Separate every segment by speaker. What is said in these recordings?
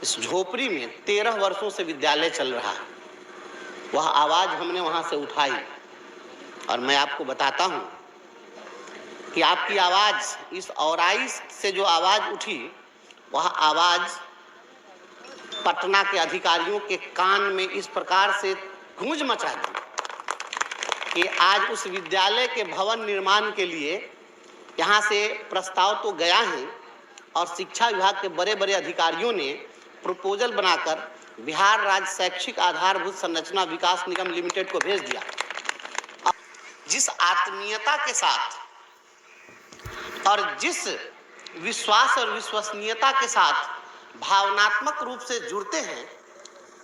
Speaker 1: इस झोपड़ी में 13 वर्षों से विद्यालय चल रहा है। वह आवाज हमने वहां से उठाई और मैं आपको बताता हूं कि आपकी आवाज, इस औराई से जो आवाज उठी, वह आवाज पटना के अधिकारियों के कान में इस प्रकार से गूंज मचा दी कि आज उस विद्यालय के भवन निर्माण के लिए यहाँ से प्रस्ताव तो गया है और शिक्षा विभाग के बड़े बड़े अधिकारियों ने प्रपोजल बनाकर बिहार राज्य शैक्षिक आधारभूत संरचना विकास निगम लिमिटेड को भेज दिया। जिस आत्मीयता के साथ और जिस विश्वास और विश्वसनीयता के साथ भावनात्मक रूप से जुड़ते हैं,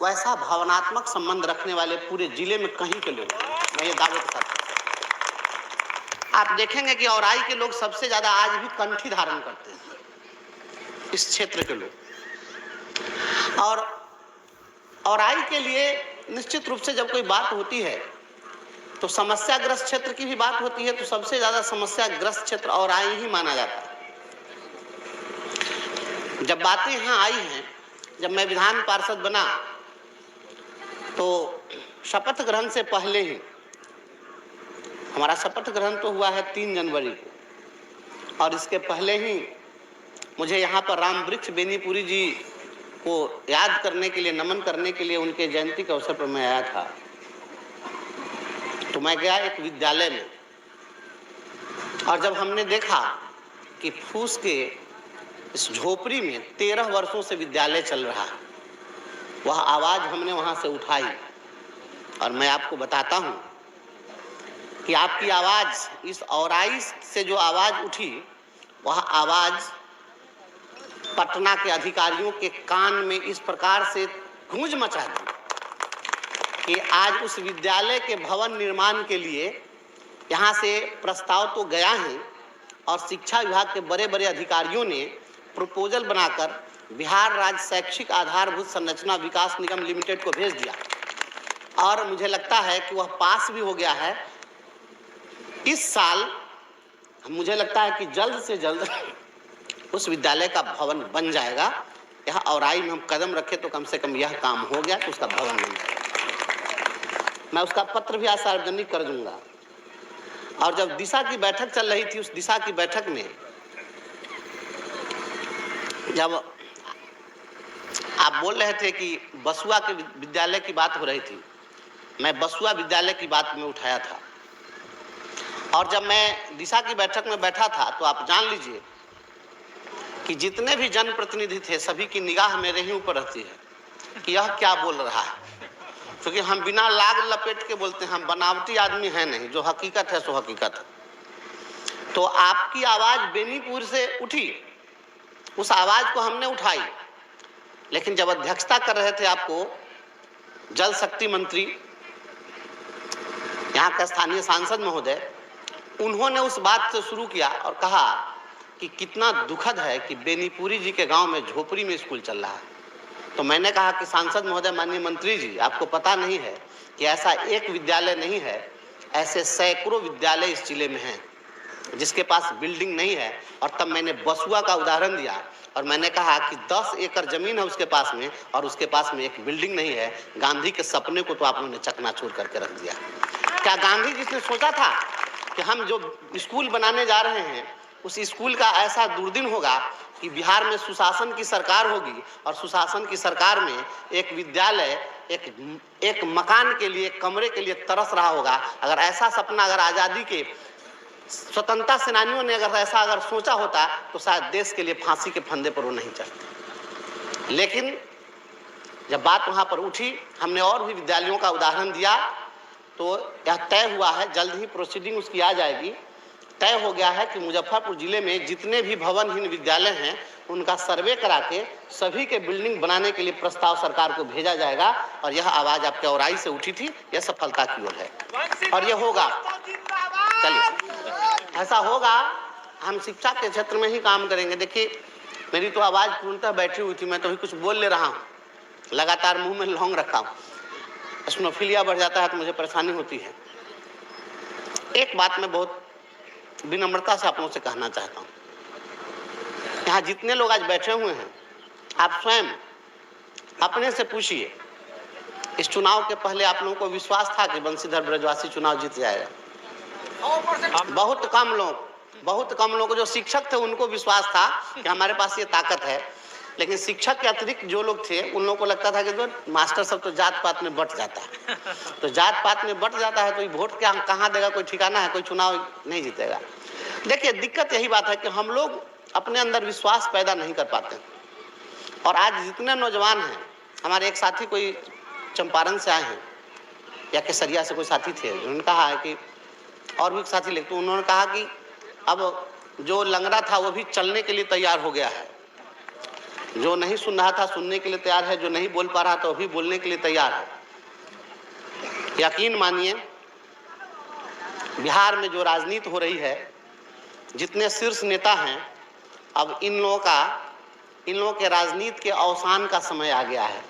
Speaker 1: वैसा भावनात्मक संबंध रखने वाले पूरे जिले में कहीं के लोग, मैं ये दावे के साथ आप देखेंगे कि औराई के लोग सबसे ज्यादा आज भी कंठी धारण करते हैं, इस क्षेत्र के लोग। और औराई के लिए निश्चित रूप से जब कोई बात होती है तो समस्याग्रस्त क्षेत्र की भी बात होती है, तो सबसे ज्यादा समस्याग्रस्त क्षेत्र औराई ही माना जाता है। जब बातें यहाँ आई हैं, जब मैं विधान पार्षद बना तो शपथ ग्रहण से पहले ही, हमारा शपथ ग्रहण तो हुआ है 3 जनवरी को, और इसके पहले ही मुझे यहाँ पर राम वृक्ष बेनीपुरी जी को याद करने के लिए, नमन करने के लिए उनके जयंती के अवसर पर मैं आया था। तो मैं गया एक विद्यालय में, और जब हमने देखा कि फूस के इस झोपड़ी में 13 वर्षों से विद्यालय चल रहा है, वह आवाज हमने वहां से उठाई और मैं आपको बताता हूं कि आपकी आवाज, इस औराई से जो आवाज उठी, वह आवाज पटना के अधिकारियों के कान में इस प्रकार से गूंज मचा दी कि आज उस विद्यालय के भवन निर्माण के लिए यहाँ से प्रस्ताव तो गया है और शिक्षा विभाग के बड़े बड़े अधिकारियों ने प्रपोजल बनाकर बिहार राज्य शैक्षिक आधारभूत संरचना विकास निगम लिमिटेड को भेज दिया, और मुझे लगता है कि वह पास भी हो गया है। इस साल मुझे लगता है कि जल्द से जल्द उस विद्यालय का भवन बन जाएगा। यह औराई में हम कदम रखे तो कम से कम यह काम हो गया तो उसका भवन बन जाएगा। मैं उसका पत्र भी आज सार्वजनिक कर दूंगा। और जब दिशा की बैठक चल रही थी, उस दिशा की बैठक में जब आप बोल रहे थे कि बसुआ के विद्यालय की बात हो रही थी, मैं बसुआ विद्यालय की बात में उठाया था। और जब मैं दिशा की बैठक में बैठा था तो आप जान लीजिए कि जितने भी जनप्रतिनिधि थे, सभी की निगाह मेरे ही ऊपर रहती है कि यह क्या बोल रहा है, क्योंकि हम बिना लाग लपेट के बोलते हैं, हम बनावटी आदमी हैं नहीं, जो हकीकत है सो हकीकत है। तो आपकी आवाज बेनीपुर से उठी, उस आवाज को हमने उठाई, लेकिन जब अध्यक्षता कर रहे थे आपको जल शक्ति मंत्री, यहाँ का स्थानीय सांसद महोदय, उन्होंने उस बात से शुरू किया और कहा कि कितना दुखद है कि बेनीपुरी जी के गांव में झोपड़ी में स्कूल चल रहा है। तो मैंने कहा कि सांसद महोदय, माननीय मंत्री जी, आपको पता नहीं है कि ऐसा एक विद्यालय नहीं है, ऐसे सैकड़ों विद्यालय इस जिले में हैं जिसके पास बिल्डिंग नहीं है। और तब मैंने बसुआ का उदाहरण दिया और मैंने कहा कि 10 एकड़ जमीन है उसके पास में और उसके पास में एक बिल्डिंग नहीं है। गांधी के सपने को तो आप लोगों ने चकनाचूर करके रख दिया। क्या गांधी जी ने सोचा था कि हम जो स्कूल बनाने जा रहे हैं उस स्कूल का ऐसा दुर्दिन होगा कि बिहार में सुशासन की सरकार होगी और सुशासन की सरकार में एक विद्यालय, एक मकान के लिए, एक कमरे के लिए तरस रहा होगा। अगर ऐसा सपना, अगर आज़ादी के स्वतंत्रता सेनानियों ने अगर सोचा होता तो शायद देश के लिए फांसी के फंदे पर वो नहीं चढ़ते। लेकिन जब बात वहाँ पर उठी, हमने और भी विद्यालयों का उदाहरण दिया, तो यह तय हुआ है, जल्द ही प्रोसीडिंग उसकी आ जाएगी। तय हो गया है कि मुजफ्फरपुर जिले में जितने भी भवनहीन विद्यालय हैं उनका सर्वे करा के सभी के बिल्डिंग बनाने के लिए प्रस्ताव सरकार को भेजा जाएगा। और यह आवाज आपके औराई से उठी थी, यह सफलता की ओर है और यह होगा। चलिए, ऐसा होगा। हम शिक्षा के क्षेत्र में ही काम करेंगे। देखिए, मेरी तो आवाज पूर्णतः बैठी हुई थी, मैं तो भी कुछ बोल ले रहा हूँ, लगातार मुंह में लौंग रखा हूँ, स्नोफिलिया बढ़ जाता है तो मुझे परेशानी होती है। एक बात मैं बहुत विनम्रता से आप लोगों से कहना चाहता हूँ, यहाँ जितने लोग आज बैठे हुए हैं, आप स्वयं अपने से पूछिए, इस चुनाव के पहले आप लोगों को विश्वास था कि बंशीधर ब्रजवासी चुनाव जीत जाएगा? बहुत कम लोग जो शिक्षक थे उनको विश्वास था कि हमारे पास ये ताकत है, लेकिन शिक्षक के अतिरिक्त जो लोग थे उन लोगों को लगता था कि तो मास्टर सब तो जात पात में बट जाता है, तो जात पात में बट जाता है तो ये वोट क्या कहाँ देगा, कोई ठिकाना है, कोई चुनाव नहीं जीतेगा। देखिए, दिक्कत यही बात है कि हम लोग अपने अंदर विश्वास पैदा नहीं कर पाते। और आज जितने नौजवान हैं, हमारे एक साथी कोई चंपारण से आए हैं या केसरिया से कोई साथी थे, उन्होंने कहा है कि, और भी साथी लिखते, उन्होंने कहा कि अब जो लंगड़ा था वो भी चलने के लिए तैयार हो गया है, जो नहीं सुन रहा था सुनने के लिए तैयार है, जो नहीं बोल पा रहा था वो भी बोलने के लिए तैयार है। यकीन मानिए, बिहार में जो राजनीति हो रही है, जितने शीर्ष नेता हैं, अब इन लोगों के राजनीति के अवसान का समय आ गया है।